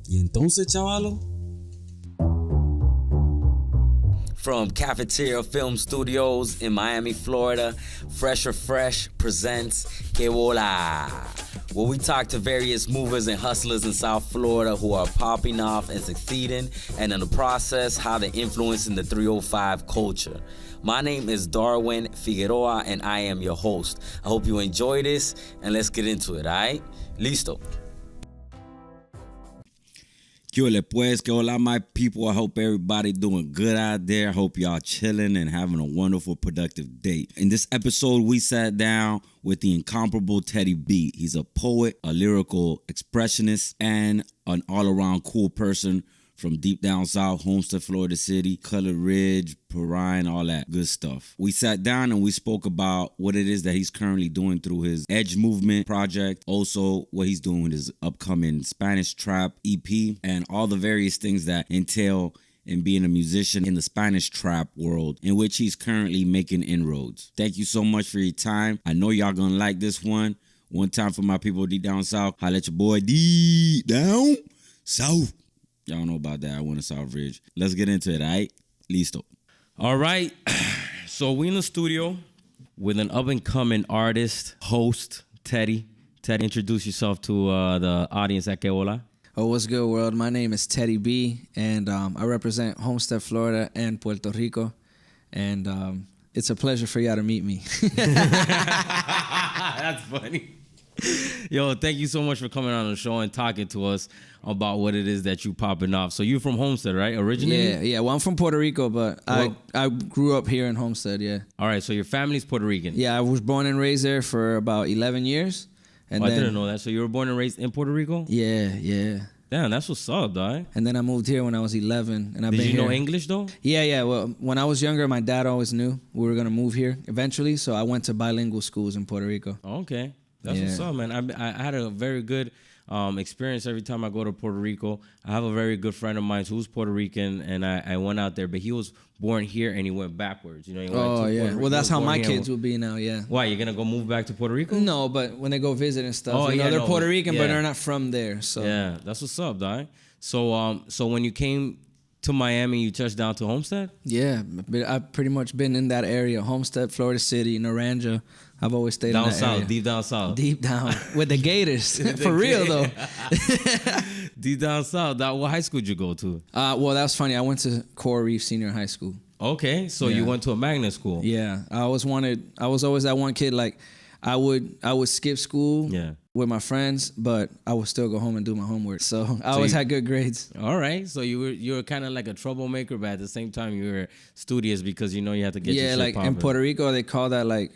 Y entonces, chavalo. From Cafeteria Film Studios in Miami, Florida, Phresh presents Que Bola, where we talk to various movers and hustlers in South Florida who are popping off and succeeding, and in the process, how they're influencing the 305 culture. My name is Darwin Figueroa, and I am your host. I hope you enjoy this, and let's get into it, all right? Listo. Que pues, que hola, my people. I hope everybody doing good out there. I hope y'all chilling and having a wonderful, productive day. In this episode, we sat down with the incomparable Teddy B. He's a poet, a lyrical expressionist, and an all-around cool person from deep down south, Homestead, Florida City, Cutler Ridge, Perrine, all that good stuff. We sat down and we spoke about what it is that he's currently doing through his Edge Movement project, also what he's doing with his upcoming Spanish Trap EP, and all the various things that entail in being a musician in the Spanish Trap world, in which he's currently making inroads. Thank you so much for your time. I know y'all gonna like this one. One time for my people deep down south, holla at your boy deep down south. Y'all know about that. I went to South Ridge. Let's get into it, all right? Listo. All right. So we in the studio with an up-and-coming artist, host, Teddy. Teddy, introduce yourself to the audience at Que Bola. Oh, what's good, world? My name is Teddy B, and I represent Homestead, Florida, and Puerto Rico. And it's a pleasure for y'all to meet me. That's funny. Yo, thank you so much for coming on the show and talking to us about what it is that you popping off. So you're from Homestead, right? Originally? Yeah. Well, I'm from Puerto Rico, but I grew up here in Homestead, yeah. All right, so your family's Puerto Rican. Yeah, I was born and raised there for about 11 years. And I didn't know that. So you were born and raised in Puerto Rico? Yeah. Damn, that's what's up, dog. And then I moved here when I was 11. And I've Did been you know here. English, though? Yeah. Well, when I was younger, my dad always knew we were going to move here eventually. So I went to bilingual schools in Puerto Rico. Okay. That's what's up, man. I had a very good experience every time I go to Puerto Rico. I have a very good friend of mine who's Puerto Rican, and I went out there, but he was born here and he went backwards. You know, he went to Puerto Rico, well, that's how my here. kids will be now, yeah. Why, you're going to go move back to Puerto Rico? No, but when they go visit and stuff, they're Puerto Rican, but they're not from there. So yeah, that's what's up, dog. So when you came to Miami, you touched down to Homestead? Yeah, I've pretty much been in that area. Homestead, Florida City, Naranja. I've always stayed down in that south, area. Deep down south. Deep down. With the Gators. For real, though. Deep down south. What high school did you go to? Well, that was funny. I went to Coral Reef Senior High School. Okay, so you went to a magnet school. Yeah, I was always that one kid, like, I would skip school with my friends, but I would still go home and do my homework. So I always had good grades. All right. So you were kind of like a troublemaker, but at the same time you were studious because you had to get your shit like popping. In Puerto Rico they call that like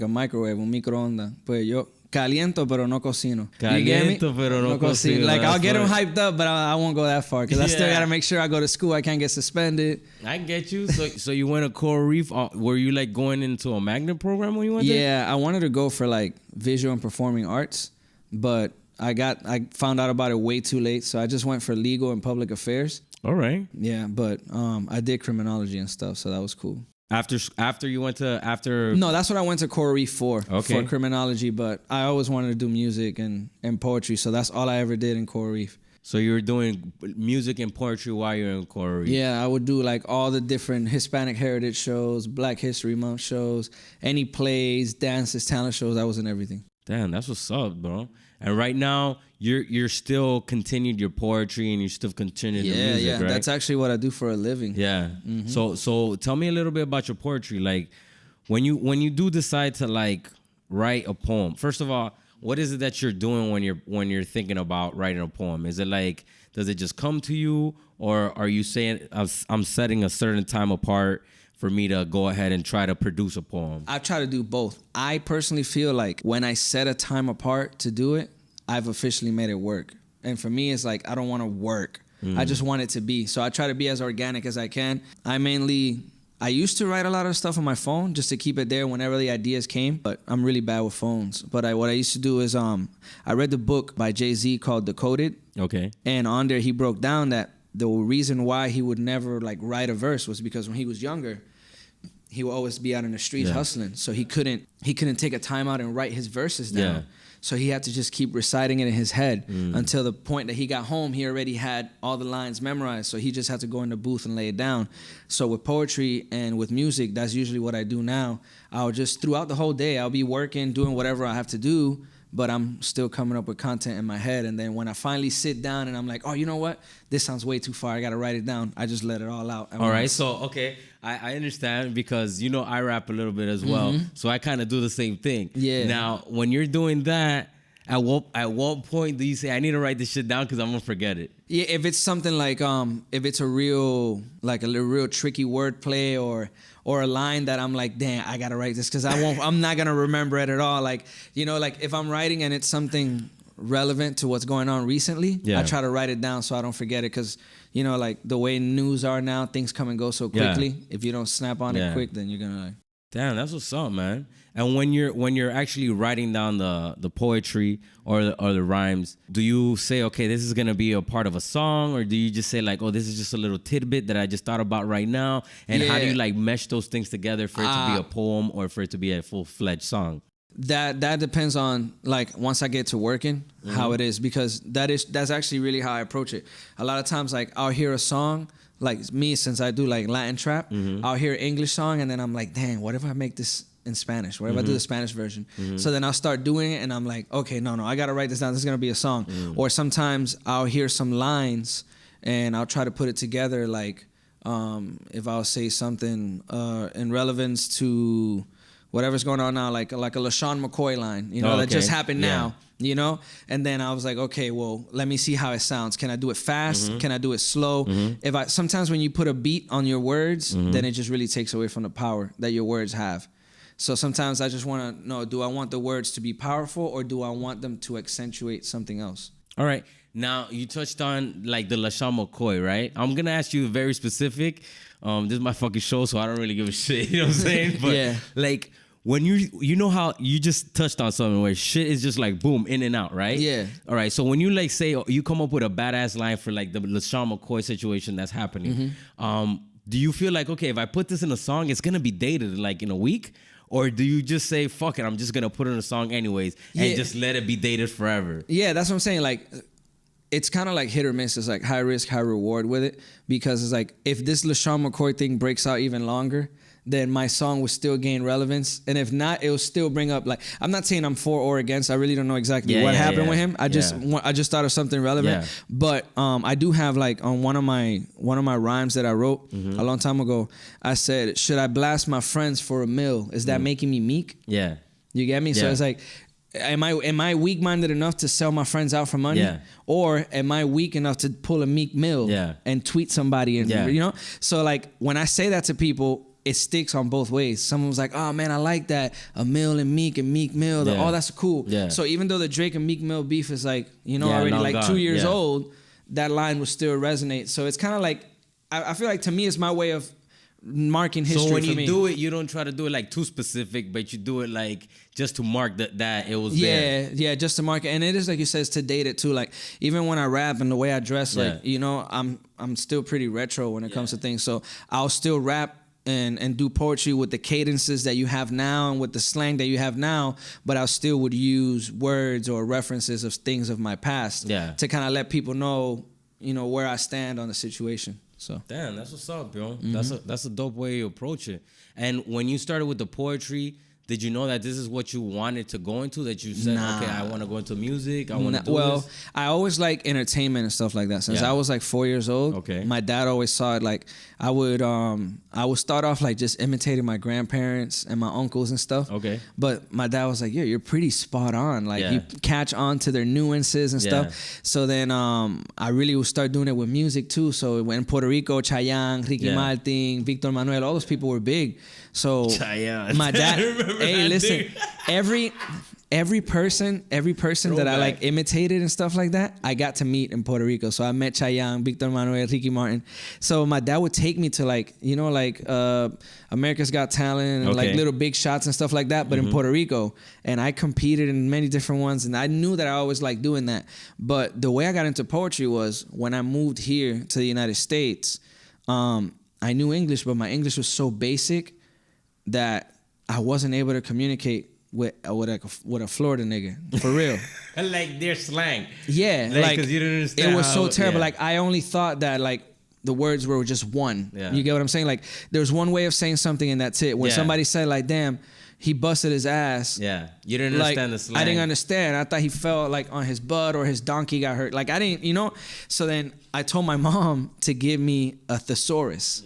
a microwave, un microondas. Pues yo caliento pero no cocino. Caliento pero no cocino. Like I'll get them hyped up, but I won't go that far because I still gotta make sure I go to school. I can't get suspended. I get you. So you went to Coral Reef. Were you like going into a magnet program when you went there? Yeah, I wanted to go for like visual and performing arts, but I found out about it way too late. So I just went for legal and public affairs. All right. Yeah, but I did criminology and stuff, so that was cool. After you went to No, that's what I went to Coral Reef for criminology, but I always wanted to do music and poetry, so that's all I ever did in Coral Reef. So you were doing music and poetry while you were in Coral Reef? Yeah, I would do like all the different Hispanic heritage shows, Black History Month shows, any plays, dances, talent shows. I was in everything. Damn, that's what's up, bro. And right now, you're still continued your poetry and you're still continuing the music, right? That's actually what I do for a living. Yeah. Mm-hmm. So tell me a little bit about your poetry. Like, when you do decide to like write a poem, first of all, what is it that you're doing when you're thinking about writing a poem? Is it like, does it just come to you, or are you saying I'm setting a certain time apart for me to go ahead and try to produce a poem? I try to do both. I personally feel like when I set a time apart to do it, I've officially made it work. And for me, it's like, I don't want to work. I just want it to be. So I try to be as organic as I can. I used to write a lot of stuff on my phone just to keep it there whenever the ideas came, but I'm really bad with phones. But what I used to do is I read the book by Jay-Z called Decoded. Okay. And on there, he broke down that the reason why he would never like write a verse was because when he was younger, he would always be out in the streets hustling. So he couldn't take a time out and write his verses down. Yeah. So he had to just keep reciting it in his head until the point that he got home. He already had all the lines memorized. So he just had to go in the booth and lay it down. So with poetry and with music, that's usually what I do now. I'll just, throughout the whole day, I'll be working, doing whatever I have to do, but I'm still coming up with content in my head. And then when I finally sit down and I'm like, oh, you know what? This sounds way too far. I got to write it down. I just let it all out. All right. So, okay. I understand because, you know, I rap a little bit as well. So I kind of do the same thing. Yeah. Now, when you're doing that, at what point do you say, I need to write this shit down because I'm going to forget it? Yeah, if it's something like, if it's a real tricky wordplay or a line that I'm like, damn, I gotta write this because I'm not gonna remember it at all. Like, you know, like if I'm writing and it's something relevant to what's going on recently, I try to write it down so I don't forget it because, you know, like the way news are now, things come and go so quickly. Yeah. If you don't snap on it quick, then you're gonna like. Damn, that's what's up, man. And when you're actually writing down the poetry or the rhymes, do you say, okay, this is gonna be a part of a song, or do you just say like, oh, this is just a little tidbit that I just thought about right now? And how do you like mesh those things together for it to be a poem or for it to be a full-fledged song? That depends on like once I get to working, how it is, because that's actually really how I approach it. A lot of times like I'll hear a song. Like me, since I do like Latin trap, I'll hear an English song and then I'm like, dang, what if I make this in Spanish? What if I do the Spanish version? So then I'll start doing it and I'm like, okay, no, I gotta write this down. This is gonna be a song. Or sometimes I'll hear some lines and I'll try to put it together. Like if I'll say something in relevance to whatever's going on now, like a LaShawn McCoy line, you know, that just happened now. You know, and then I was like, okay, well, let me see how it sounds. Can I do it fast? Can I do it slow? Sometimes when you put a beat on your words, then it just really takes away from the power that your words have. So sometimes I just want to know, do I want the words to be powerful or do I want them to accentuate something else? All right. Now, you touched on like the LaShawn McCoy, right? I'm going to ask you very specific. This is my fucking show, so I don't really give a shit. You know what I'm saying? But like, when you know how you just touched on something where shit is just like boom, in and out, right? Yeah. All right. So when you like say you come up with a badass line for like the LaShawn McCoy situation that's happening, do you feel like, okay, if I put this in a song, it's gonna be dated like in a week? Or do you just say, fuck it, I'm just gonna put it in a song anyways and just let it be dated forever? Yeah, that's what I'm saying. Like, it's kind of like hit or miss. It's like high risk, high reward with it, because it's like if this LaShawn McCoy thing breaks out even longer, then my song will still gain relevance. And if not, it will still bring up, like, I'm not saying I'm for or against. I really don't know exactly what happened with him. I just thought of something relevant. Yeah. But I do have, like, on one of my rhymes that I wrote a long time ago, I said, should I blast my friends for a meal? Is that making me meek? Yeah. You get me? Yeah. So it's like, am I weak-minded enough to sell my friends out for money? Yeah. Or am I weak enough to pull a Meek Mill and tweet somebody? And you know? So, like, when I say that to people, it sticks on both ways. Someone was like, oh man, I like that. A Mill and Meek Mill. Oh, that's cool. Yeah. So even though the Drake and Meek Mill beef is like, you know, already like 2 years old, that line will still resonate. So it's kind of like, I feel like to me, it's my way of marking history. So when for you me. do it, you don't try to do it like too specific, but you do it like just to mark that it was there. Yeah, just to mark it. And it is like you said, to date it too. Like even when I rap and the way I dress, like, you know, I'm still pretty retro when it comes to things. So I'll still rap and do poetry with the cadences that you have now and with the slang that you have now, but I still would use words or references of things of my past to kind of let people know, you know, where I stand on the situation. So damn, that's what's up, bro. That's a dope way to approach it. And when you started with the poetry, did you know that this is what you wanted to go into? That you said, okay, I want to go into music. I want to do this? I always like entertainment and stuff like that. Since I was like 4 years old, my dad always saw it. Like I would start off like just imitating my grandparents and my uncles and stuff. Okay. But my dad was like, yeah, you're pretty spot on. Like you catch on to their nuances and stuff. So then I really would start doing it with music too. So in Puerto Rico, Chayanne, Ricky Martin, Victor Manuel, all those people were big. So Chayanne. My dad, hey, listen, every person that I like imitated and stuff like that, I got to meet in Puerto Rico. So I met Chayanne, Victor Manuel, Ricky Martin. So my dad would take me to like, you know, like America's Got Talent and like little big shots and stuff like that, but in Puerto Rico. And I competed in many different ones, and I knew that I always liked doing that. But the way I got into poetry was when I moved here to the United States. I knew English, but my English was so basic that I wasn't able to communicate with a Florida nigga, for real. Like their slang. Yeah, like, because you didn't understand. it was so terrible. Yeah. Like, I only thought that like the words were just one. Yeah. You get what I'm saying? Like, there's one way of saying something and that's it. When Yeah. somebody said like, damn, he busted his ass. Yeah, you didn't Like, understand the slang. I didn't understand. I thought he fell like on his butt or his donkey got hurt. Like, I didn't, you know? So then I told my mom to give me a thesaurus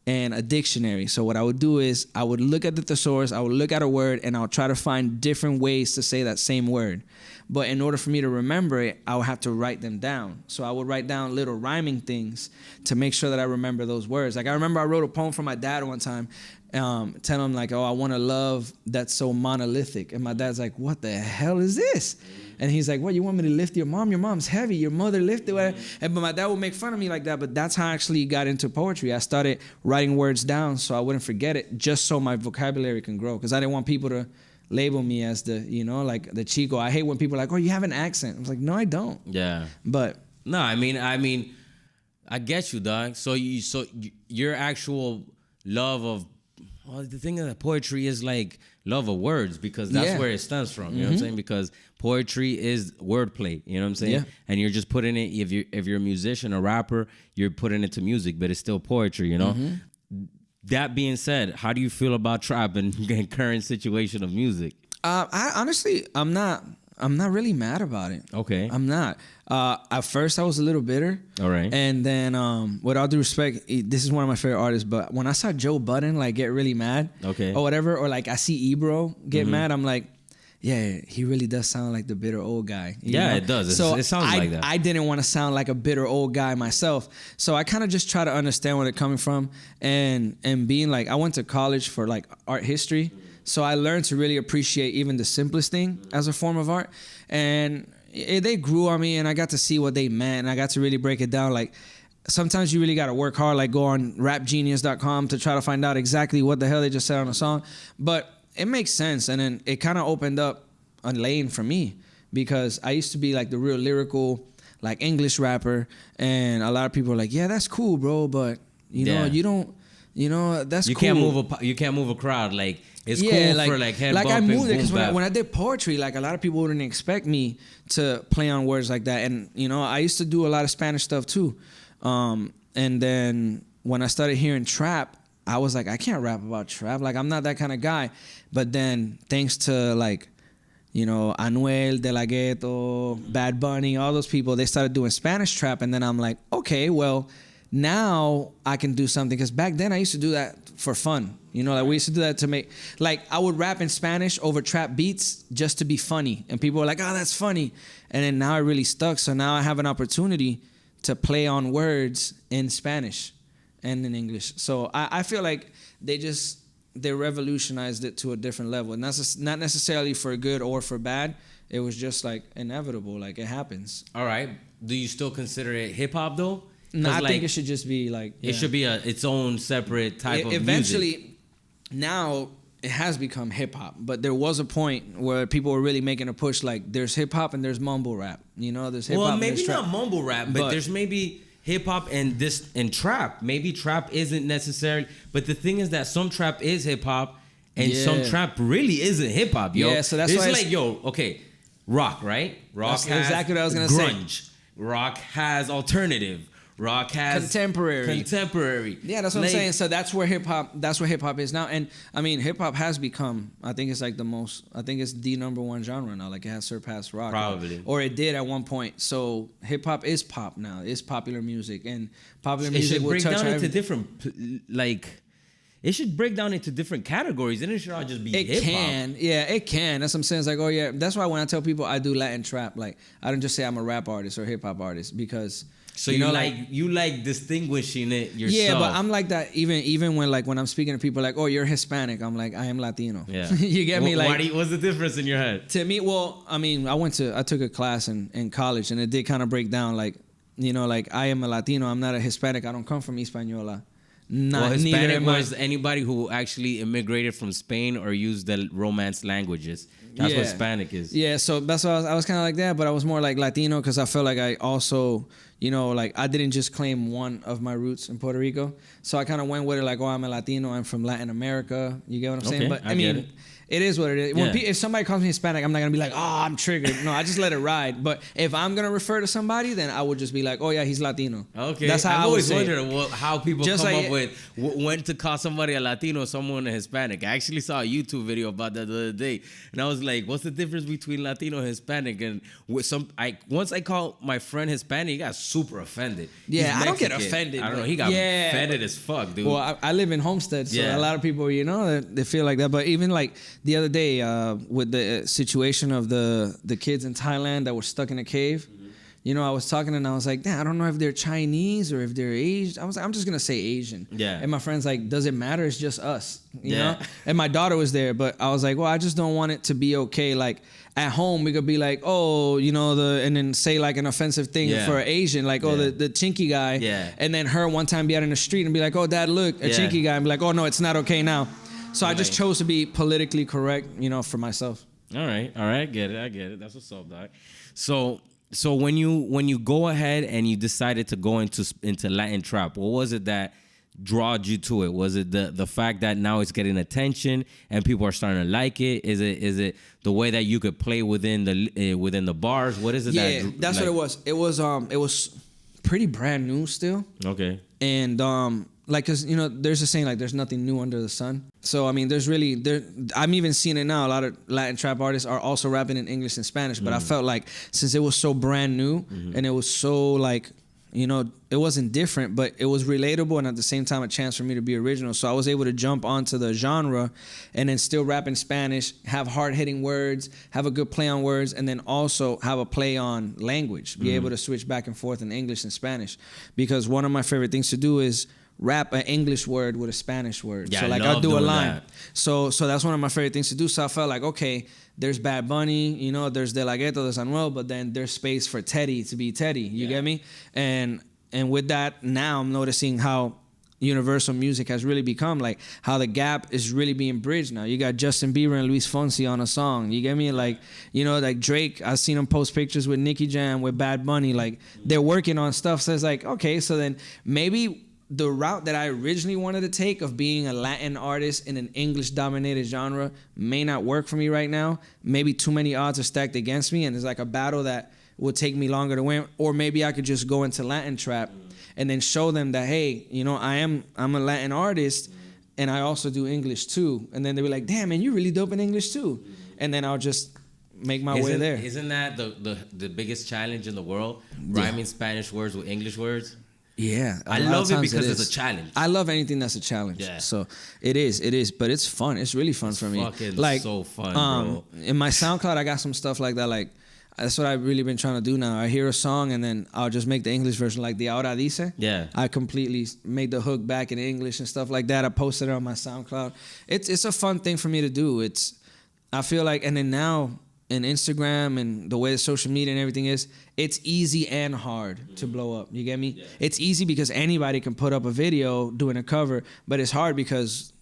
and a dictionary. So what I would do is I would look at the thesaurus, I would look at a word, and I'll try to find different ways to say that same word. But in order for me to remember it, I would have to write them down. So I would write down little rhyming things to make sure that I remember those words. Like, I remember I wrote a poem for my dad one time, telling him like, oh, I want a love that's so monolithic. And my dad's like, what the hell is this? And he's like, what, you want me to lift your mom? Your mom's heavy. Your mother lifted her. But my dad would make fun of me like that. But that's how I actually got into poetry. I started writing words down so I wouldn't forget it, just so my vocabulary can grow. Because I didn't want people to label me as the, you know, like the Chico. I hate when people are like, oh, you have an accent. I was like, no, I don't. Yeah. But no, I mean, I get you, dog. So your actual love of, well, the thing of poetry is like love of words, because that's where it stems from. You know what I'm saying? Because poetry is wordplay. You know what I'm saying? Yeah. And you're just putting it. If you're a musician, a rapper, you're putting it to music, but it's still poetry. You know. That being said, how do you feel about trap and current situation of music? I honestly, I'm not really mad about it. Okay. I'm not. At first, I was a little bitter. All right. And then, with all due respect, this is one of my favorite artists. But when I saw Joe Budden like get really mad, or whatever, or like I see Ebro get mad, I'm like, yeah, he really does sound like the bitter old guy. You know? It does. So it sounds like that. I didn't want to sound like a bitter old guy myself. So I kind of just try to understand where they're coming from, and being like, I went to college for like art history. So I learned to really appreciate even the simplest thing as a form of art. And they grew on me, and I got to see what they meant, and I got to really break it down. Like, sometimes you really got to work hard, like go on rapgenius.com to try to find out exactly what the hell they just said on a song. But it makes sense. And then it kind of opened up a lane for me, because I used to be like the real lyrical, like English rapper. And a lot of people are like, yeah, that's cool, bro. But you know, you don't, you know, that's you cool. You can't move a crowd. Like, it's cool like, for like head like bumping, I moved it because boom when I did poetry, like a lot of people wouldn't expect me to play on words like that. And you know, I used to do a lot of Spanish stuff too. And then when I started hearing trap, I was like, I can't rap about trap. Like, I'm not that kind of guy. But then thanks to like, you know, Anuel, De La Ghetto, Bad Bunny, all those people, they started doing Spanish trap. And then I'm like, okay, well, now I can do something. Because back then I used to do that for fun. You know, like we used to do that to make, like I would rap in Spanish over trap beats just to be funny. And people were like, oh, that's funny. And then now it really stuck. So now I have an opportunity to play on words in Spanish and in English. So I feel like they revolutionized it to a different level. And that's not necessarily for good or for bad. It was just like inevitable. Like, it happens. All right. Do you still consider it hip hop though? No, I like, think it should just be like, it should be its own separate type of eventually, music. Now it has become hip hop, but there was a point where people were really making a push. Like, there's hip hop and there's mumble rap. You know, there's hip hop. Well, maybe and there's not trap. mumble rap, but there's maybe hip hop and trap. Maybe trap isn't necessary, but the thing is that some trap is hip hop and some trap really isn't hip hop, yo. Yeah, so that's why it's like, yo, okay, rock, right? Rock that's has exactly what I was gonna say. grunge. Rock has alternative. Rock has contemporary. Yeah, that's what I'm saying. So that's where hip hop is now. And I mean, hip hop has become, I think it's like it's the number one genre now. Like, it has surpassed rock. Probably. Or it did at one point. So hip hop is pop now. It's popular music, and popular music will touch down into everything. different, like, it should break down into different categories, and it should all just be hip hop. It can. That's what I'm saying. It's like, oh yeah. That's why when I tell people I do Latin trap, like, I don't just say I'm a rap artist or hip hop artist, because so you like distinguishing it yourself. Yeah, but I'm like that even when I'm speaking to people like, oh, you're Hispanic. I'm like, I am Latino. Yeah. You get me? Like, what's the difference in your head? To me, well, I mean, I took a class in college, and it did kind of break down, like, you know, like, I am a Latino. I'm not a Hispanic. I don't come from Hispaniola. Hispanic was anybody who actually immigrated from Spain or used the Romance languages. That's what Hispanic is. Yeah, so that's why I was kind of like that, but I was more like Latino because I felt like I also, you know, like, I didn't just claim one of my roots in Puerto Rico. So I kind of went with it like, oh, I'm a Latino. I'm from Latin America. You get what I'm saying? But I mean, it is what it is. When Yeah. if somebody calls me Hispanic, I'm not gonna be like, oh, I'm triggered. No, I just let it ride. But if I'm gonna refer to somebody, then I would just be like, oh yeah, he's Latino. Okay, That's how I've I would always say it. wondered how people Just come like- up with when to call somebody a Latino, someone a Hispanic. I actually saw a YouTube video about that the other day, and I was like, "What's the difference between Latino and Hispanic?" And with once I called my friend Hispanic, he got super offended. Yeah, He's I don't get Mexican. offended, I don't know. but- He got yeah, offended as fuck, dude. Well, I live in Homestead, so Yeah. a lot of people, they feel like that. But even like the other day, with the situation of the kids in Thailand that were stuck in a cave, I was talking and I was like, damn, I don't know if they're Chinese or if they're Asian. I was like, I'm just gonna say Asian. Yeah. And my friend's like, does it matter? It's just us, you Yeah. know. And my daughter was there, but I was like, well, I just don't want it to be okay. Like at home, we could be like, oh, and then say like an offensive thing Yeah. for Asian, like, oh, Yeah. the chinky guy. Yeah. And then her one time be out in the street and be like, oh, dad, look, a Yeah. chinky guy, and be like, oh no, it's not okay now. So I just Right. chose to be politically correct, for myself. All right, I get it. That's what's up, dog. So when you go ahead and you decided to go into Latin trap, what was it that drawed you to it? Was it the fact that now it's getting attention and people are starting to like it? Is it the way that you could play within the bars? What is it? Yeah, that's what it was. It was pretty brand new still. Okay. And cause there's a saying like there's nothing new under the sun. So I mean I'm even seeing it now. A lot of Latin trap artists are also rapping in English and Spanish, but I felt like since it was so brand new and it was so like, it wasn't different, but it was relatable and at the same time a chance for me to be original. So I was able to jump onto the genre and then still rap in Spanish, have hard-hitting words, have a good play on words, and then also have a play on language, be able to switch back and forth in English and Spanish. Because one of my favorite things to do is rap an English word with a Spanish word. Yeah, so like I I'll love do a doing line. that. So that's one of my favorite things to do. So I felt like, okay, there's Bad Bunny, there's De La Ghetto, there's Anuel, but then there's space for Teddy to be Teddy. You get me? And with that, now I'm noticing how universal music has really become, like how the gap is really being bridged now. You got Justin Bieber and Luis Fonsi on a song. You get me? Like, like Drake, I've seen him post pictures with Nicki Jam, with Bad Bunny. Like they're working on stuff. So it's like, okay, so then maybe the route that I originally wanted to take of being a Latin artist in an English dominated genre may not work for me right now. Maybe too many odds are stacked against me and it's like a battle that will take me longer to win. Or maybe I could just go into Latin trap and then show them that, hey, I'm a Latin artist and I also do English too. And then they'll be like, damn, man, you're really dope in English too. And then I'll just make my way there. Isn't that the biggest challenge in the world? Rhyming Spanish words with English words? Yeah, I love it because it's a challenge. I love anything that's a challenge. Yeah. So it is, but it's fun. It's really fun for me. Fucking like so fun, bro. In my SoundCloud, I got some stuff like that. Like that's what I've really been trying to do now. I hear a song and then I'll just make the English version, like the Ahora Dice. Yeah. I completely made the hook back in English and stuff like that. I posted it on my SoundCloud. It's a fun thing for me to do. I feel like, and then now in Instagram and the way the social media and everything is, it's easy and hard to blow up. You get me? Yeah. It's easy because anybody can put up a video doing a cover, but it's hard because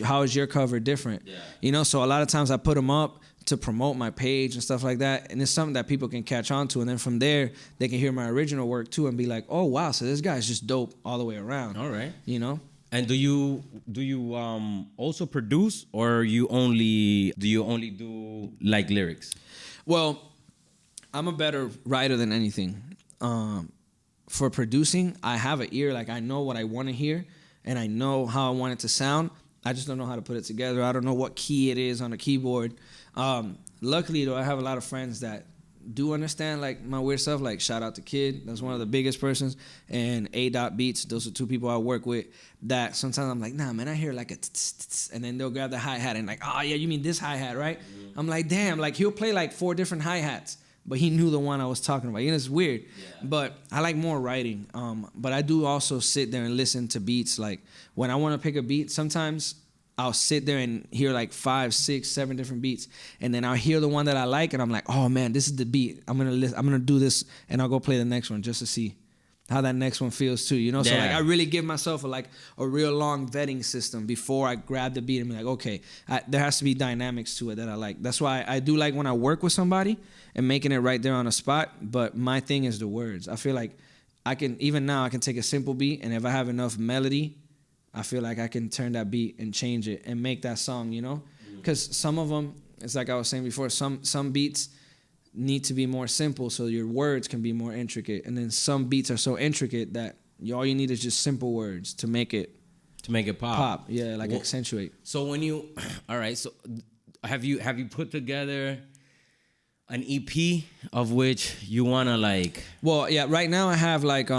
how is your cover different? Yeah. So a lot of times I put them up to promote my page and stuff like that, and it's something that people can catch on to, and then from there they can hear my original work too and be like, oh wow, so this guy's just dope all the way around. All right. And do you also produce, or do you only do like lyrics? Well, I'm a better writer than anything. For producing, I have an ear. Like I know what I want to hear, and I know how I want it to sound. I just don't know how to put it together. I don't know what key it is on a keyboard. Luckily, though, I have a lot of friends that do understand like my weird stuff. Like shout out to Kid, that's one of the biggest persons, and A. Beats. Those are two people I work with. That sometimes I'm like, nah, man, I hear like a tss, and then they'll grab the hi hat and like, oh yeah, you mean this hi hat, right? Mm-hmm. I'm like, damn, like he'll play like 4 different hi hats, but he knew the one I was talking about. It's weird, but I like more writing. But I do also sit there and listen to beats. Like when I want to pick a beat, sometimes I'll sit there and hear like 5, 6, 7 different beats, and then I'll hear the one that I like, and I'm like, oh man, this is the beat. I'm gonna do this, and I'll go play the next one just to see how that next one feels too. So like I really give myself a real long vetting system before I grab the beat and be like, okay, there has to be dynamics to it that I like. That's why I do like when I work with somebody and making it right there on the spot. But my thing is the words. I feel like I can take a simple beat, and if I have enough melody, I feel like I can turn that beat and change it and make that song, Because because some of them, it's like I was saying before, some beats need to be more simple so your words can be more intricate, and then some beats are so intricate that all you need is just simple words to make it pop. Yeah, like accentuate. So when you, all right, so have you put together an EP of which you wanna like? Well, yeah, right now I have like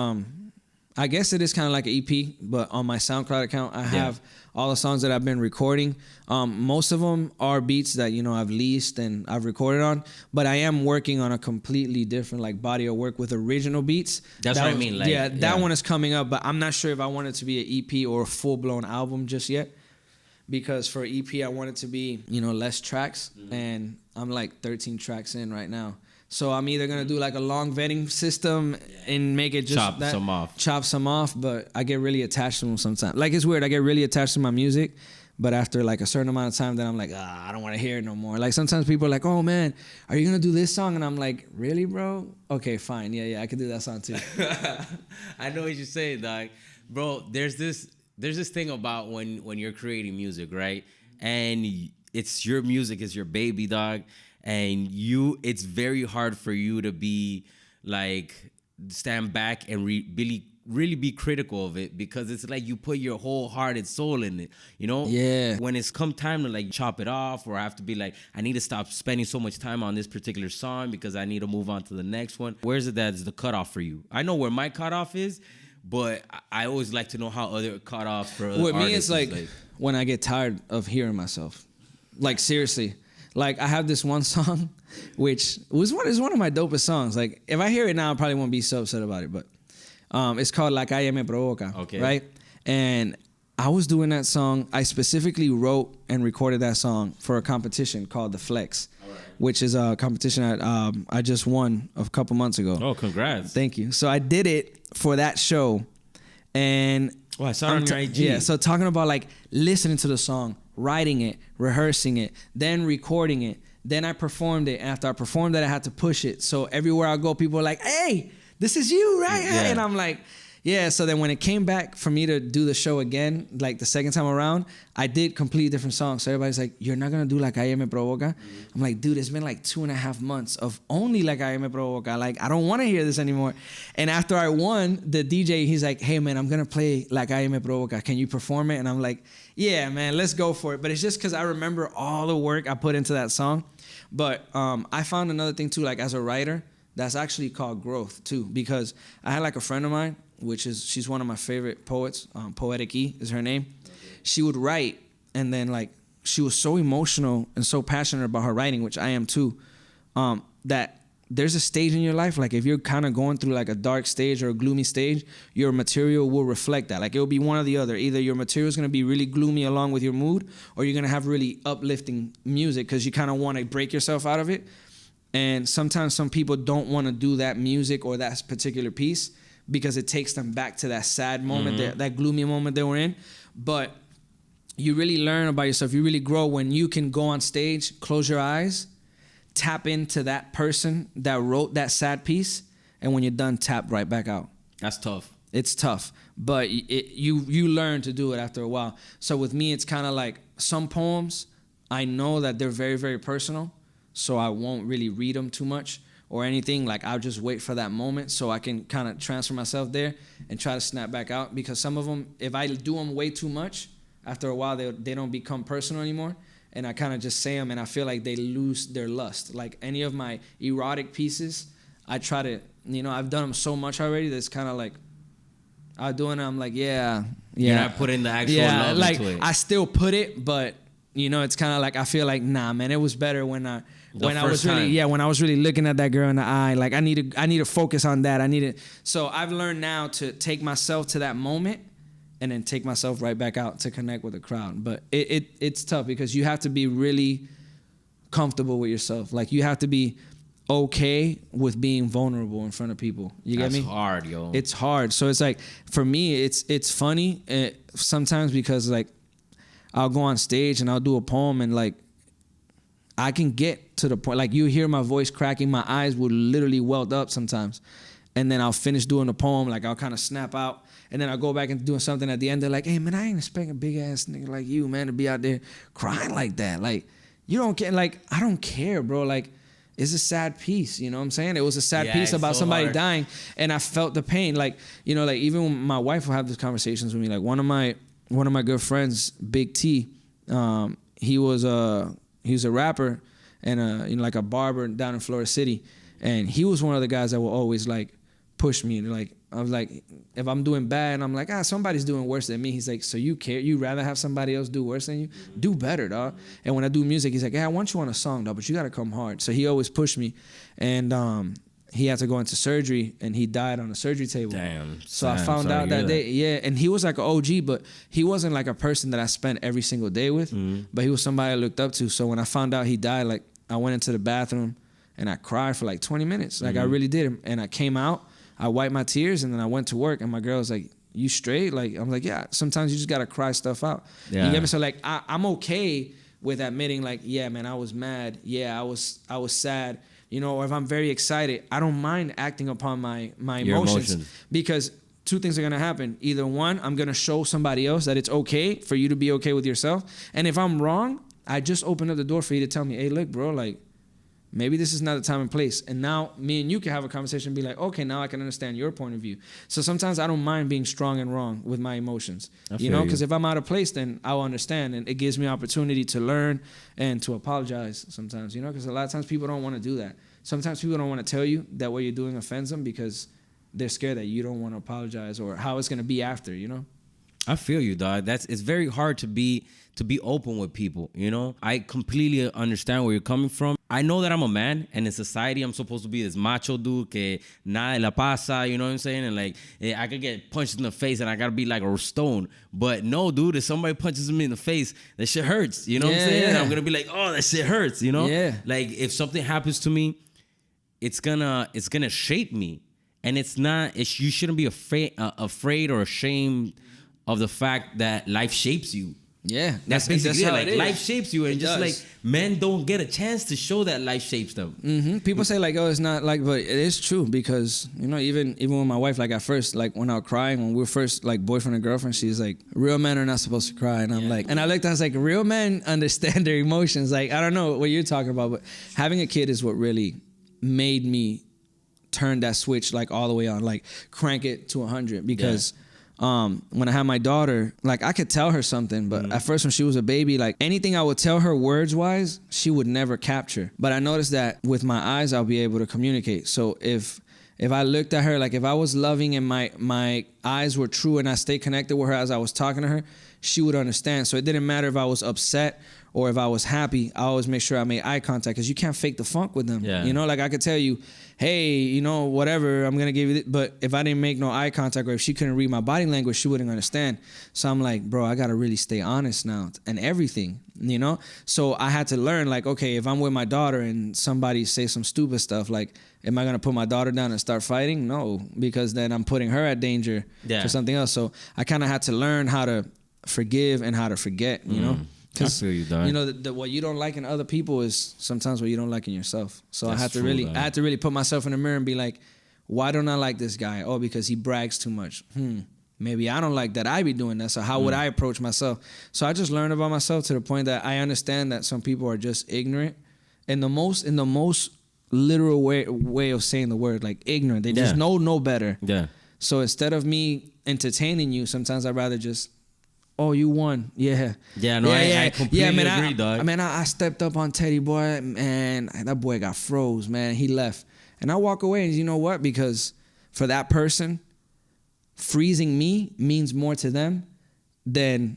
I guess it is kind of like an EP, but on my SoundCloud account I have all the songs that I've been recording. Most of them are beats that, you know, I've leased and I've recorded on, but I am working on a completely different like body of work with original beats. That's what I mean. Like, that one is coming up, but I'm not sure if I want it to be an EP or a full-blown album just yet. Because for EP, I want it to be, you know, less tracks, and I'm like 13 tracks in right now. So I'm either gonna do like a long vetting system and make it just chop some off, but I get really attached to them sometimes. Like, it's weird, I get really attached to my music, but after like a certain amount of time, then I'm like, I don't want to hear it no more. Like sometimes people are like, oh man, are you gonna do this song? And I'm like, really, bro? Okay, fine, yeah, I could do that song too. I know what you're saying, dog. Bro, there's this thing about when you're creating music, right? And it's your music, it's your baby, dog. And it's very hard for you to be like, stand back and really be critical of it, because it's like you put your whole heart and soul in it, you know? Yeah. When it's come time to like chop it off, or I have to be like, I need to stop spending so much time on this particular song because I need to move on to the next one. Where's it that's the cutoff for you? I know where my cutoff is, but I always like to know how other cutoffs for other artists. With me, it's like when I get tired of hearing myself. Like, seriously. Like, I have this one song, which is one of my dopest songs. Like, if I hear it now, I probably won't be so upset about it. But it's called La Calle Me Provoca, okay, right? And I was doing that song. I specifically wrote and recorded that song for a competition called the Flex, which is a competition that I just won a couple months ago. Oh, congrats. Thank you. So I did it for that show. And I saw it on your IG. Yeah, so talking about like listening to the song, writing it, rehearsing it, then recording it. Then I performed it. After I performed it, I had to push it. So everywhere I go, people are like, hey, this is you, right? Yeah. And I'm like, yeah. So then when it came back for me to do the show again, like the second time around, I did completely different songs. So everybody's like, you're not going to do La Calle Me Provoca? I'm like, dude, it's been like 2.5 months of only La Calle Me Provoca. Like, I don't want to hear this anymore. And after I won, the DJ, he's like, hey, man, I'm going to play La Calle Me Provoca. Can you perform it? And I'm like, yeah, man, let's go for it. But it's just because I remember all the work I put into that song. But I found another thing, too, like as a writer, that's actually called growth, too. Because I had like a friend of mine, she's one of my favorite poets. Poetic is her name. She would write, and then like she was so emotional and so passionate about her writing, which I am too, that there's a stage in your life, like if you're kind of going through like a dark stage or a gloomy stage, your material will reflect that. Like it will be one or the other. Either your material is going to be really gloomy along with your mood, or you're going to have really uplifting music because you kind of want to break yourself out of it. And sometimes some people don't want to do that music or that particular piece because it takes them back to that sad moment, that gloomy moment they were in. But you really learn about yourself. You really grow when you can go on stage, close your eyes, tap into that person that wrote that sad piece, and when you're done, tap right back out. That's tough. It's tough, but you learn to do it after a while. So with me, it's kind of like some poems, I know that they're very, very personal, so I won't really read them too much or anything. Like I'll just wait for that moment so I can kind of transfer myself there and try to snap back out, because some of them, if I do them way too much, after a while they don't become personal anymore, and I kind of just say them and I feel like they lose their lust. Like any of my erotic pieces, I try to, I've done them so much already that it's kind of like I'm doing it, I'm like, yeah. You're not putting the actual love like, into it. I still put it, but it's kind of like I feel like, nah, man, it was better when I was really looking at that girl in the eye. Like I need to focus on that. So I've learned now to take myself to that moment and then take myself right back out to connect with the crowd. But it's tough because you have to be really comfortable with yourself. Like you have to be okay with being vulnerable in front of people. You get me? That's hard, yo. It's hard. So it's like, for me, it's funny sometimes because like I'll go on stage and I'll do a poem and like I can get to the point, like you hear my voice cracking, my eyes will literally welt up sometimes. And then I'll finish doing the poem, like I'll kind of snap out. And then I'll go back and doing something at the end. They're like, hey, man, I ain't expecting a big ass nigga like you, man, to be out there crying like that. Like, you don't get, like, I don't care, bro. Like, it's a sad piece, you know what I'm saying? It was a sad piece about so somebody dying, and I felt the pain. Like, you know, like, even when my wife will have these conversations with me, like, one of my good friends, Big T, he was a rapper and you know, like a barber down in Florida City, and he was one of the guys that will always like push me. Like, I was like, if I'm doing bad, I'm like, somebody's doing worse than me. He's like, so you care? You rather have somebody else do worse than you? Do better, dog. And when I do music, he's like, I want you on a song, dog, but you gotta come hard. So he always pushed me, and he had to go into surgery, and he died on a surgery table. Damn. So I found out that day, yeah. And he was like an OG, but he wasn't like a person that I spent every single day with. But he was somebody I looked up to. So when I found out he died, like, I went into the bathroom and I cried for like 20 minutes. Like, I really did. And I came out, I wiped my tears, and then I went to work, and my girl was like, you straight? Like, I'm like, yeah, sometimes you just gotta cry stuff out. Yeah. You get me? So like, I'm okay with admitting, like, yeah, man, I was mad. Yeah, I was sad. You know, or if I'm very excited, I don't mind acting upon my emotions. Because two things are gonna happen. Either one, I'm gonna show somebody else that it's okay for you to be okay with yourself. And if I'm wrong, I just open up the door for you to tell me, hey, look, bro, like, maybe this is not the time and place. And now me and you can have a conversation and be like, okay, now I can understand your point of view. So sometimes I don't mind being strong and wrong with my emotions. You know, because if I'm out of place, then I'll understand. And it gives me opportunity to learn and to apologize sometimes, you know, because a lot of times people don't want to do that. Sometimes people don't want to tell you that what you're doing offends them because they're scared that you don't want to apologize or how it's going to be after, you know? I feel you, dog. It's very hard to be open with people, you know? I completely understand where you're coming from. I know that I'm a man, and in society, I'm supposed to be this macho dude que nada la pasa, you know what I'm saying? And like, I could get punched in the face and I gotta be like a stone. But no, dude, if somebody punches me in the face, that shit hurts, you know what I'm saying? Yeah. I'm gonna be like, oh, that shit hurts, you know? Yeah. Like, if something happens to me, it's gonna shape me. And you shouldn't be afraid or ashamed of the fact that life shapes you. Yeah, that's basically how like it is. Life shapes you, and it just does. Like men don't get a chance to show that life shapes them. Mm-hmm. People say like, oh, it's not like, but it is true because you know, even with my wife, like at first, like when I was crying, when we were first like boyfriend and girlfriend, she's like, real men are not supposed to cry, and I'm like, and I looked, I was like, real men understand their emotions. Like I don't know what you're talking about, but having a kid is what really made me turn that switch like all the way on, like crank it to 100 because. Yeah. When I had my daughter, like I could tell her something, but at first when she was a baby, like anything I would tell her words wise, she would never capture. But I noticed that with my eyes, I'll be able to communicate. So if I looked at her, like if I was loving and my eyes were true and I stayed connected with her as I was talking to her, she would understand. So it didn't matter if I was upset or if I was happy, I always make sure I made eye contact because you can't fake the funk with them. Yeah. You know, like I could tell you, hey, you know, whatever, I'm going to give you this. But if I didn't make no eye contact or if she couldn't read my body language, she wouldn't understand. So I'm like, bro, I got to really stay honest now and everything, you know? So I had to learn, like, okay, if I'm with my daughter and somebody say some stupid stuff, like, am I going to put my daughter down and start fighting? No, because then I'm putting her at danger for something else. So I kind of had to learn how to forgive and how to forget, you know? I feel you, dog. You know, what you don't like in other people is sometimes what you don't like in yourself. So I had to really put myself in the mirror and be like, why don't I like this guy? Oh, because he brags too much. Maybe I don't like that I be doing that. So how would I approach myself? So I just learned about myself to the point that I understand that some people are just ignorant in the most literal way of saying the word, like ignorant. They just know no better. Yeah. So instead of me entertaining you, sometimes I'd rather just, oh, you won. Yeah. Yeah, no, I completely agree, dog. I stepped up on Teddy, boy, and that boy got froze, man. He left. And I walk away, and you know what? Because for that person, freezing me means more to them than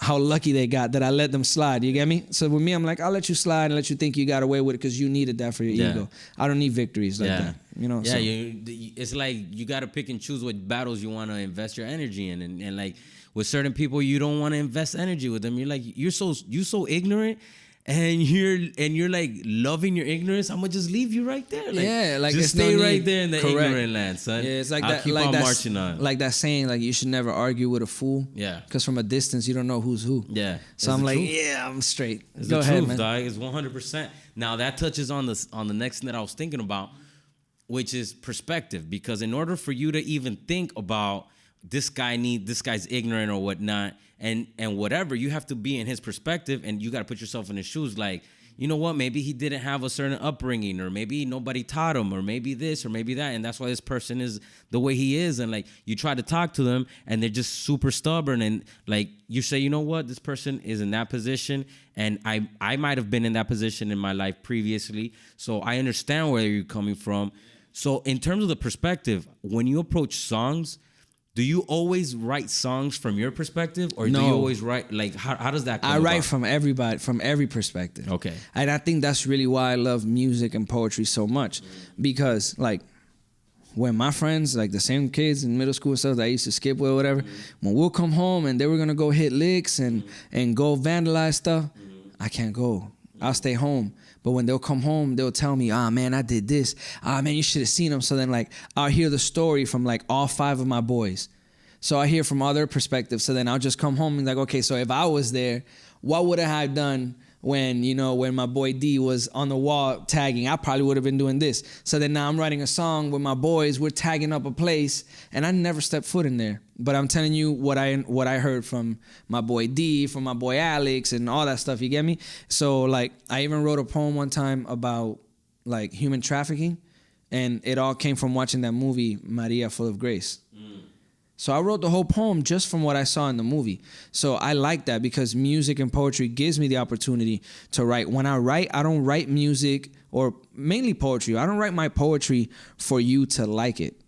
how lucky they got that I let them slide. You get me? So with me, I'm like, I'll let you slide and let you think you got away with it because you needed that for your ego. I don't need victories like that. You know? Yeah, so. It's like you got to pick and choose what battles you want to invest your energy in. And like, with certain people, you don't want to invest energy with them. You're like, you're so ignorant, and you're like loving your ignorance. I'm gonna just leave you right there. Like, like just stay right there in the ignorant land, son. Yeah, it's like I'll that. Keep like on marching on. Like that saying, like you should never argue with a fool. Yeah, because from a distance you don't know who's who. Yeah, so I'm like, I'm straight. It's the truth, man. Dog. It's 100%. Now that touches on the next thing that I was thinking about, which is perspective. Because in order for you to even think about this guy's ignorant or whatnot, and whatever, you have to be in his perspective, and you got to put yourself in his shoes. Like, you know what, maybe he didn't have a certain upbringing, or maybe nobody taught him, or maybe this or maybe that, and that's why this person is the way he is. And like you try to talk to them and they're just super stubborn, and like you say, you know what, this person is in that position, and I might have been in that position in my life previously, so I understand where you're coming from. So in terms of the perspective, when you approach songs, do you always write songs from your perspective, or do you always write, like, how does that come I write about? from everybody, from every perspective. Okay. And I think that's really why I love music and poetry so much, because like when my friends, like the same kids in middle school and stuff that I used to skip with or whatever, when we'll come home and they were gonna go hit licks and go vandalize stuff, I can't go. I'll stay home. But when they'll come home, they'll tell me, man, I did this. Man, you should have seen them. So then like I'll hear the story from like all 5 of my boys. So I hear from all their perspectives. So then I'll just come home and like, okay, so if I was there, what would I have done when, you know, when my boy D was on the wall tagging? I probably would have been doing this. So then now I'm writing a song with my boys. We're tagging up a place, and I never stepped foot in there. But I'm telling you what I heard from my boy D, from my boy Alex, and all that stuff. You get me? So like I even wrote a poem one time about like human trafficking, and it all came from watching that movie Maria Full of Grace. So I wrote the whole poem just from what I saw in the movie. So I like that because music and poetry gives me the opportunity to write. When I write, I don't write music, or mainly poetry. I don't write my poetry for you to like it.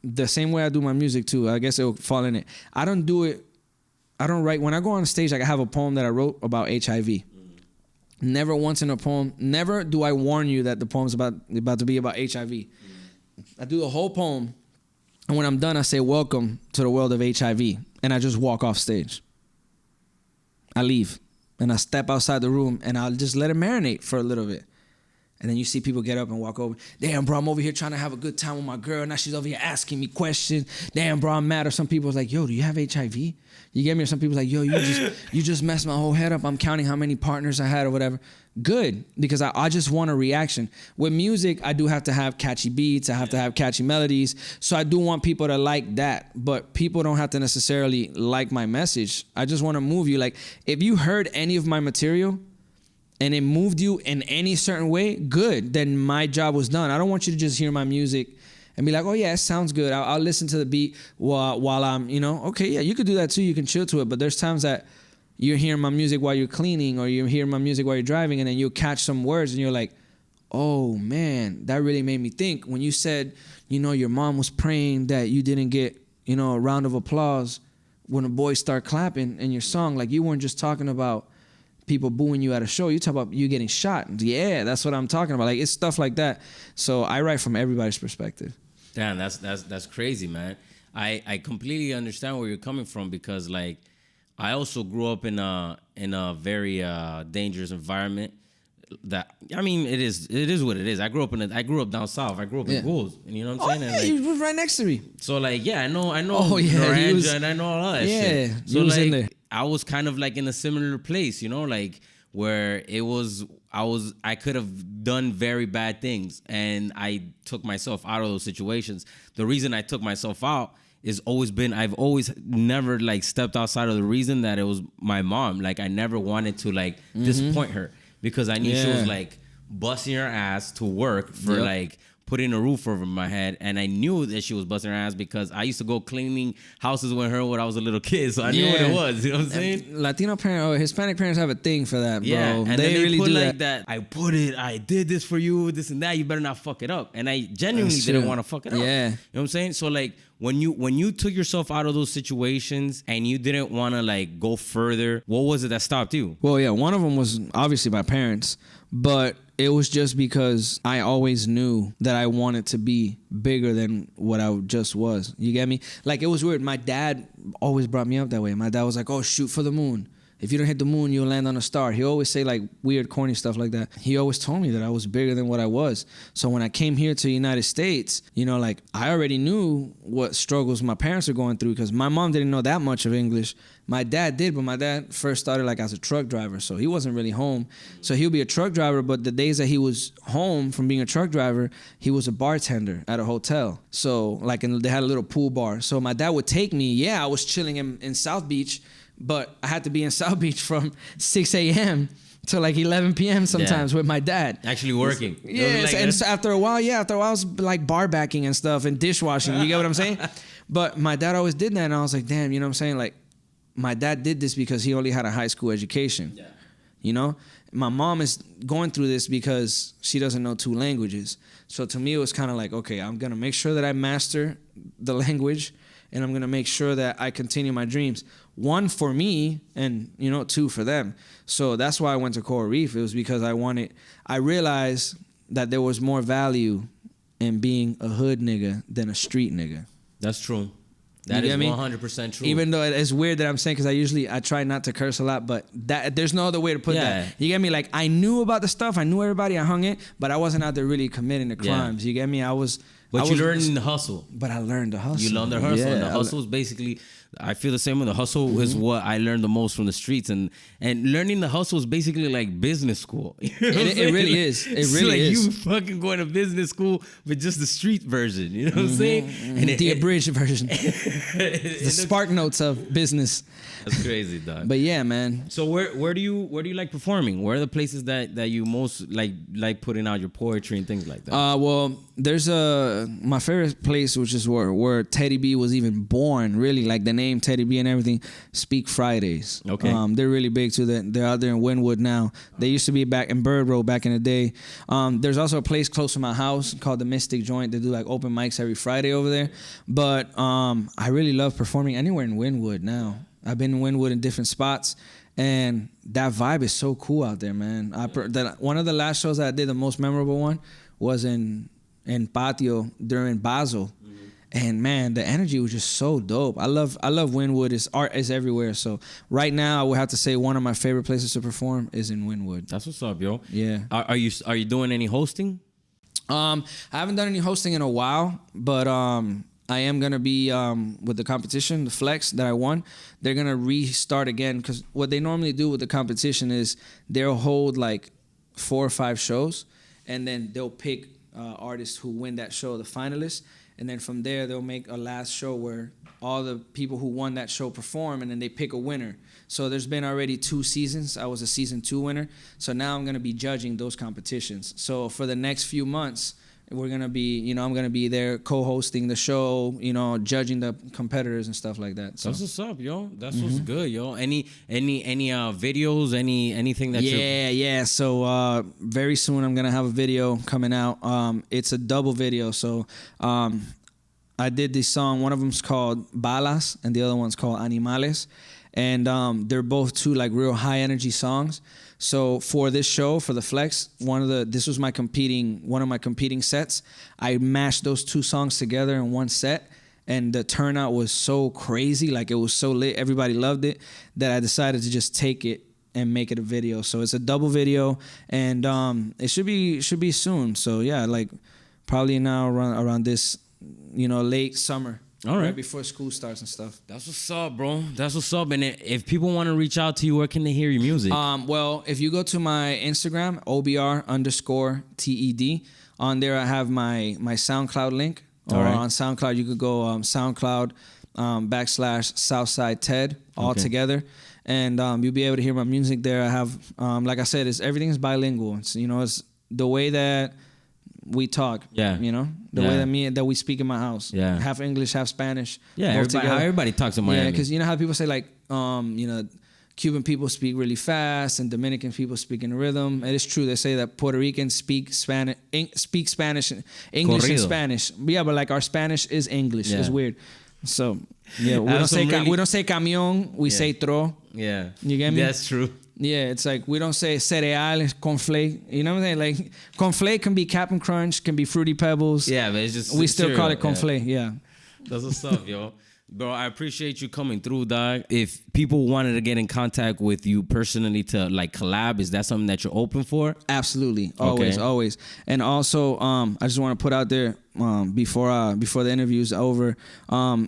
The same way I do my music too. I guess it'll fall in it. I don't write, when I go on stage, like I have a poem that I wrote about HIV. Never once in a poem, never do I warn you that the poem's about to be about HIV. I do the whole poem. And when I'm done, I say, welcome to the world of HIV. And I just walk off stage. I leave. And I step outside the room, and I'll just let it marinate for a little bit. And then you see people get up and walk over. Damn, bro, I'm over here trying to have a good time with my girl. Now she's over here asking me questions. Damn, bro, I'm mad. Or some people's like, yo, do you have HIV? You get me? Or some people's like, yo, you just messed my whole head up. I'm counting how many partners I had or whatever. Good, because I just want a reaction. With music, I do have to have catchy beats. I have to have catchy melodies. So I do want people to like that. But people don't have to necessarily like my message. I just want to move you. Like, if you heard any of my material and it moved you in any certain way, good, then my job was done. I don't want you to just hear my music and be like, oh yeah, it sounds good. I'll listen to the beat while I'm, you know, okay, yeah, you could do that too. You can chill to it. But there's times that you're hearing my music while you're cleaning, or you're hearing my music while you're driving, and then you'll catch some words and you're like, oh man, that really made me think. When you said, you know, your mom was praying that you didn't get, you know, a round of applause when the boys start clapping in your song, like you weren't just talking about people booing you at a show. You talk about you getting shot. Yeah, that's what I'm talking about. Like, it's stuff like that. So I write from everybody's perspective. Damn, that's crazy, man. I completely understand where you're coming from, because like I also grew up in a very dangerous environment. That, I mean, it is what it is. I grew up down south. I grew up in Goulds. You know what I'm saying? Yeah, and, like, he was right next to me. So like, yeah, I know. Oh, yeah, Naranja, and I know all that shit. Yeah, so he was like, in there. I was kind of like in a similar place, you know, like where I could have done very bad things, and I took myself out of those situations. The reason I took myself out is I've always never like stepped outside of the reason that it was my mom. Like, I never wanted to like disappoint her, because I knew she was like busting her ass to work for like putting a roof over my head, and I knew that she was busting her ass because I used to go cleaning houses with her when I was a little kid, so I knew what it was. You know what I'm saying? Latino parents or Hispanic parents have a thing for that, bro. Yeah, and they really put do like that. I did this for you, this and that. You better not fuck it up. And I genuinely didn't want to fuck it up. Yeah, you know what I'm saying? So like, when you took yourself out of those situations and you didn't want to like go further, what was it that stopped you? Well, yeah, one of them was obviously my parents, but it was just because I always knew that I wanted to be bigger than what I just was. You get me? Like, it was weird. My dad always brought me up that way. My dad was like, oh, shoot for the moon. If you don't hit the moon, you'll land on a star. He always say like weird, corny stuff like that. He always told me that I was bigger than what I was. So when I came here to the United States, you know, like I already knew what struggles my parents are going through, because my mom didn't know that much of English. My dad did, but my dad first started like as a truck driver, so he wasn't really home. So he'll be a truck driver, but the days that he was home from being a truck driver, he was a bartender at a hotel. So like, they had a little pool bar. So my dad would take me. Yeah, I was chilling in South Beach, but I had to be in South Beach from 6 a.m. till like 11 p.m. sometimes with my dad. Actually working. Yes, and so after a while, I was like bar backing and stuff and dishwashing. You get what I'm saying? But my dad always did that, and I was like, damn, you know what I'm saying? Like, my dad did this because he only had a high school education. Yeah. You know? My mom is going through this because she doesn't know 2 languages. So to me, it was kind of like, okay, I'm going to make sure that I master the language, and I'm going to make sure that I continue my dreams. 1 for me and, 2 for them. So that's why I went to Coral Reef. It was because I realized that there was more value in being a hood nigga than a street nigga. That's true. That is 100% true. Even though it's weird that I'm saying, because I try not to curse a lot, but there's no other way to put that. You get me? Like, I knew about the stuff, I knew everybody, I hung it, but I wasn't out there really committing the crimes. You get me? But you learned the hustle. But I learned the hustle. You learned the hustle. And the hustle is basically, I feel the same way. The hustle is what I learned the most from the streets. And learning the hustle is basically like business school. You know it really is. It really is. You fucking going to business school with just the street version. You know what I'm saying? And the abridged version. The spark notes of business. That's crazy, dog. But yeah, man. So where do you like performing? Where are the places that you most like putting out your poetry and things like that? Well, there's my favorite place, which is where Teddy B was even born. Really, like the name Teddy B and everything. Speak Fridays. Okay. They're really big too. They're out there in Wynwood now. They used to be back in Bird Road back in the day. There's also a place close to my house called the Mystic Joint. They do like open mics every Friday over there. But I really love performing anywhere in Wynwood now. I've been in Wynwood in different spots, and that vibe is so cool out there, man. One of the last shows that I did, the most memorable one, was in Patio during Basel. And man, the energy was just so dope. I love Wynwood. Its art is everywhere. So right now, I would have to say one of my favorite places to perform is in Wynwood. That's what's up, yo. Yeah. Are you doing any hosting? I haven't done any hosting in a while, but I am gonna be with the competition, the Flex that I won. They're gonna restart again, because what they normally do with the competition is they'll hold like 4 or 5 shows, and then they'll pick artists who win that show, the finalists. And then from there, they'll make a last show where all the people who won that show perform, and then they pick a winner. So there's been already 2 seasons. I was a season 2 winner. So now I'm going to be judging those competitions. So for the next few months, we're going to be, I'm going to be there co-hosting the show, judging the competitors and stuff like that. So. That's what's up, yo. That's what's good, yo. Any videos, anything that Yeah. So very soon I'm going to have a video coming out. It's a double video. So I did this song. One of them's called Balas, and the other one's called Animales. And they're both 2 like real high energy songs. So for this show, for the Flex, this was one of my competing sets. I mashed those 2 songs together in one set, and the turnout was so crazy, like it was so lit, everybody loved it, that I decided to just take it and make it a video. So it's a double video, and it should be soon. So yeah, like probably now around this, late summer. All right, before school starts and stuff. That's what's up, bro. That's what's up. And if people want to reach out to you, where can they hear your music? Well, if you go to my Instagram, OBR_TED, on there I have my SoundCloud link. Or on SoundCloud, you could go SoundCloud /Southside Ted all together. And you'll be able to hear my music there. I have, like I said, everything's bilingual. It's, it's the way that we talk, the way that we speak in my house, half English, half Spanish. Yeah, everybody talks in Miami. Yeah, because you know how people say like, Cuban people speak really fast and Dominican people speak in rhythm. It is true. They say that Puerto Ricans speak Spanish, English Corrido. And Spanish. Yeah, but like our Spanish is English. Yeah. It's weird. So yeah, we don't say camión. We say tro. Yeah, you get me? That's true. Yeah, it's like we don't say cereal, conflate. You know what I'm saying? Like conflate can be Cap'n Crunch, can be Fruity Pebbles. Yeah, but it's just we still call it conflate. Yeah. That's what's up, yo. Bro, I appreciate you coming through, dog. If people wanted to get in contact with you personally to like collab, is that something that you're open for? Absolutely, always. And also, I just want to put out there before the interview is over,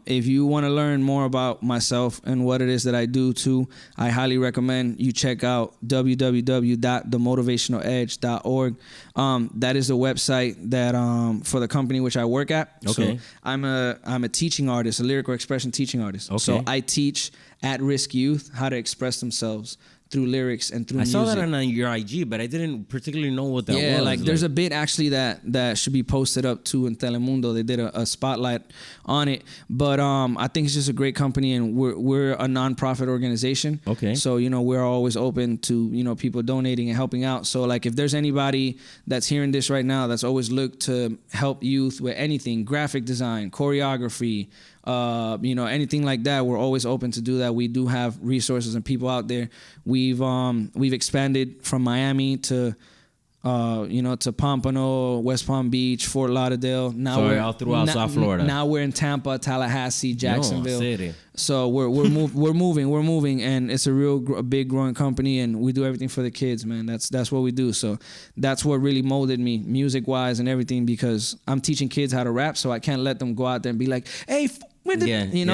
if you want to learn more about myself and what it is that I do too, I highly recommend you check out www.themotivationaledge.org. That is the website that for the company which I work at. Okay. So I'm a teaching artist, a lyrical expression teaching artist. Okay. So I teach at-risk youth how to express themselves through lyrics and through I music. saw that on your IG, but I didn't particularly know what that was. Yeah, like there's a bit actually that should be posted up too in Telemundo. They did a spotlight on it, but I think it's just a great company, and we're a nonprofit organization. Okay. So we're always open to people donating and helping out. So like if there's anybody that's hearing this right now that's always looked to help youth with anything, graphic design, choreography, anything like that, we're always open to do that. We do have resources and people out there. We've expanded from Miami to to Pompano, West Palm Beach, Fort Lauderdale. Now we're all throughout South Florida. Now we're in Tampa, Tallahassee, Jacksonville. City. So we're moving, and it's a big growing company, and we do everything for the kids, man. That's what we do. So that's what really molded me, music wise and everything, because I'm teaching kids how to rap, so I can't let them go out there and be like, hey.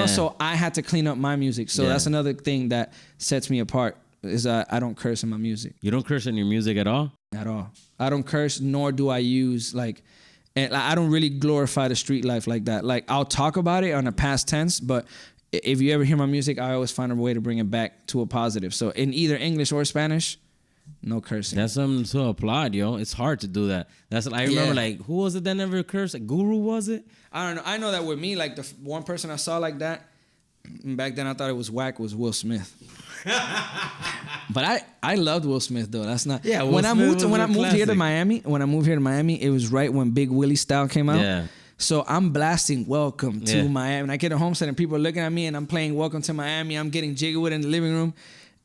So I had to clean up my music. So that's another thing that sets me apart, is I don't curse in my music. You don't curse in your music at all? At all. I don't curse, nor do I use and I don't really glorify the street life like that. Like I'll talk about it on a past tense, but if you ever hear my music, I always find a way to bring it back to a positive. So in either English or Spanish, no cursing. That's something to applaud, yo. It's hard to do that. I remember who was it that never cursed? Like, Guru, was it? I don't know. I know that with me, like the one person I saw like that, back then I thought it was whack, was Will Smith. But I loved Will Smith though. That's not. Yeah. When I moved here to Miami, it was right when Big Willie Style came out. Yeah. So I'm blasting "Welcome to Miami." And I get a Homestead and people are looking at me, and I'm playing "Welcome to Miami." I'm getting jiggy with it in the living room,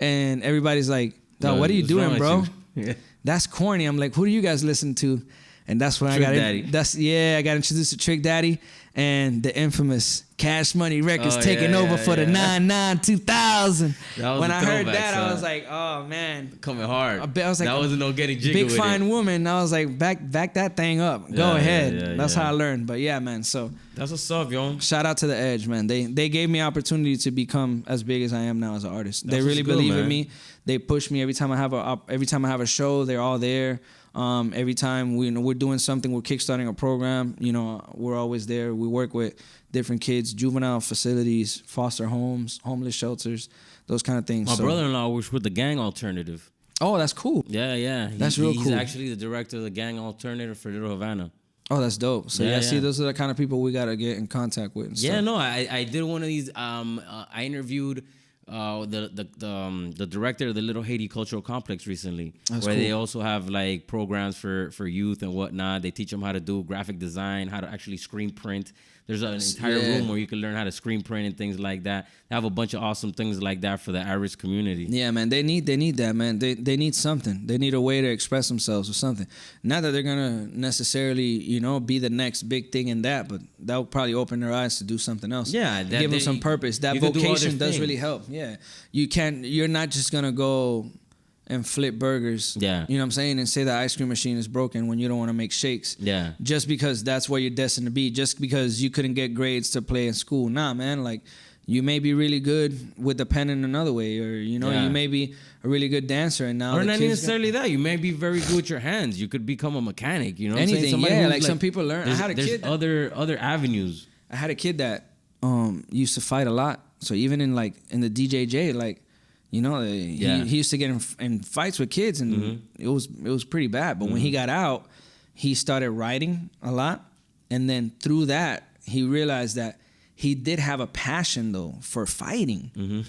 and everybody's like, "Dog, what are you doing, bro? Yeah. That's corny." I'm like, "Who do you guys listen to?" And that's when I got introduced to Trick Daddy and the infamous Cash Money Records taking over for the 2000. When I heard that, I was like, oh man, coming hard. I was like, that wasn't no getting jiggy big fine woman. I was like, back that thing up. Go ahead. That's how I learned. But yeah, man. So that's what's up, yo. Shout out to The Edge, man. They gave me opportunity to become as big as I am now as an artist. They really believe in me. They push me every time I have a show. They're all there. Every time we're doing something, we're kickstarting a program, we're always there. We work with different kids, juvenile facilities, foster homes, homeless shelters, those kind of things. My brother-in-law was with the Gang Alternative. Oh, that's cool. Yeah. That's real cool. He's actually the director of the Gang Alternative for Little Havana. Oh, that's dope. So see, those are the kind of people we gotta get in contact with. And stuff. No, I did one of these. I interviewed the director of the Little Haiti Cultural Complex recently, That's where cool. they also have like programs for youth and whatnot. They teach them how to do graphic design, how to actually screen print. There's an entire room where you can learn how to screen print and things like that. They have a bunch of awesome things like that for the Irish community. Yeah, man, they need that, man. They need something. They need a way to express themselves or something. Not that they're gonna necessarily, be the next big thing in that, but that will probably open their eyes to do something else. Yeah, give them some purpose. That vocation does really help. Yeah, you're not just gonna go and flip burgers. Yeah. You know what I'm saying? And say the ice cream machine is broken when you don't want to make shakes. Yeah. Just because that's where you're destined to be. Just because you couldn't get grades to play in school. Nah, man. Like, you may be really good with the pen in another way. Or, you may be a really good dancer. And now or not necessarily that. You may be very good with your hands. You could become a mechanic. You know what anything. I'm saying? Like some people learn. I had a kid. There's other avenues. I had a kid that used to fight a lot. So even in the DJJ, he used to get in fights with kids, and it was pretty bad. But when he got out, he started writing a lot, and then through that, he realized that he did have a passion though for fighting.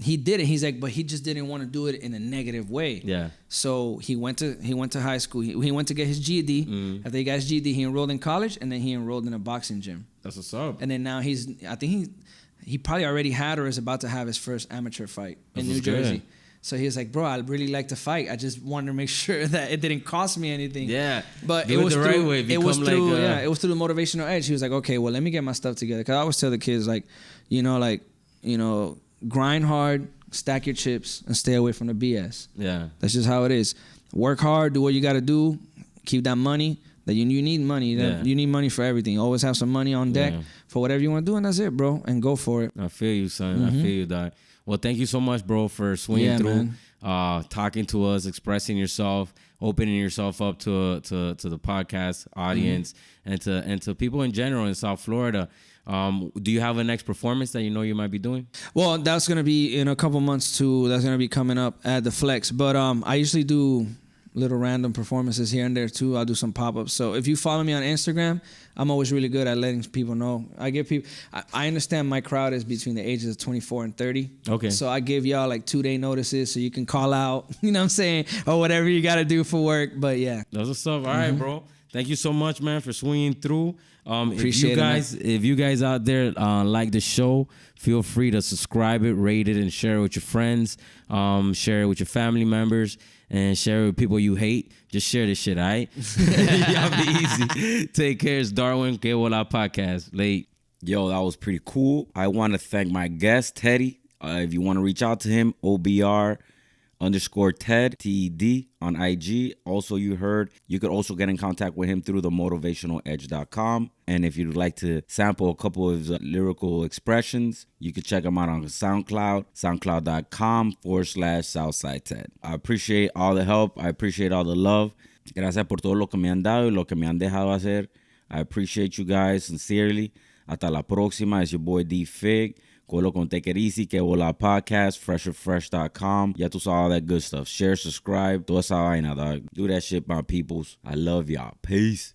He did it. He's like, but he just didn't want to do it in a negative way. Yeah. So he went to high school. He went to get his GED. After he got his GED, he enrolled in college, and then he enrolled in a boxing gym. That's what's up. And then now I think he probably already had or is about to have his first amateur fight in New Jersey. So he was like, bro, I'd really like to fight. I just wanted to make sure that it didn't cost me anything. Yeah. But it was the right way. It was through the motivational edge. He was like, okay, well, let me get my stuff together. Because I always tell the kids, grind hard, stack your chips, and stay away from the BS. Yeah. That's just how it is. Work hard, do what you got to do, keep that money. That you need money. You need money for everything. You always have some money on deck for whatever you want to do, and that's it, bro. And go for it. I feel you, son. I feel you, dog. Well, thank you so much, bro, for swinging through, talking to us, expressing yourself, opening yourself up to the podcast audience and to people in general in South Florida. Do you have a next performance that you know you might be doing? Well, that's gonna be in a couple months too. That's gonna be coming up at the Flex. But I usually do little random performances here and there too. I'll do some pop-ups. So if you follow me on Instagram, I'm always really good at letting people know. I understand my crowd is between the ages of 24 and 30. Okay. So I give y'all like 2-day notices so you can call out, you know what I'm saying? Or whatever you got to do for work. But yeah. That's what's up. All right, bro. Thank you so much, man, for swinging through. Appreciate it, if you guys out there like the show, feel free to subscribe it, rate it, and share it with your friends. Share it with your family members, and share it with people you hate. Just share this shit, all right? Y'all be easy. Take care. It's Darwin, Que Bola podcast. Late. Yo, that was pretty cool. I want to thank my guest, Teddy. If you want to reach out to him, OBR_Ted, TED on IG. Also, you could also get in contact with him through themotivationaledge.com. And if you'd like to sample a couple of his lyrical expressions, you can check him out on SoundCloud, soundcloud.com/SouthsideTed. I appreciate all the help. I appreciate all the love. Gracias por todo lo que me han dado y lo que me han dejado hacer. I appreciate you guys sincerely. Hasta la próxima. It's your boy D Fig. Colo con Take It Easy, Que Bola podcast, fresherfresh.com. Ya tú sabes all that good stuff. Share, subscribe, toda esa vaina, dog. Do that shit, my peoples. I love y'all. Peace.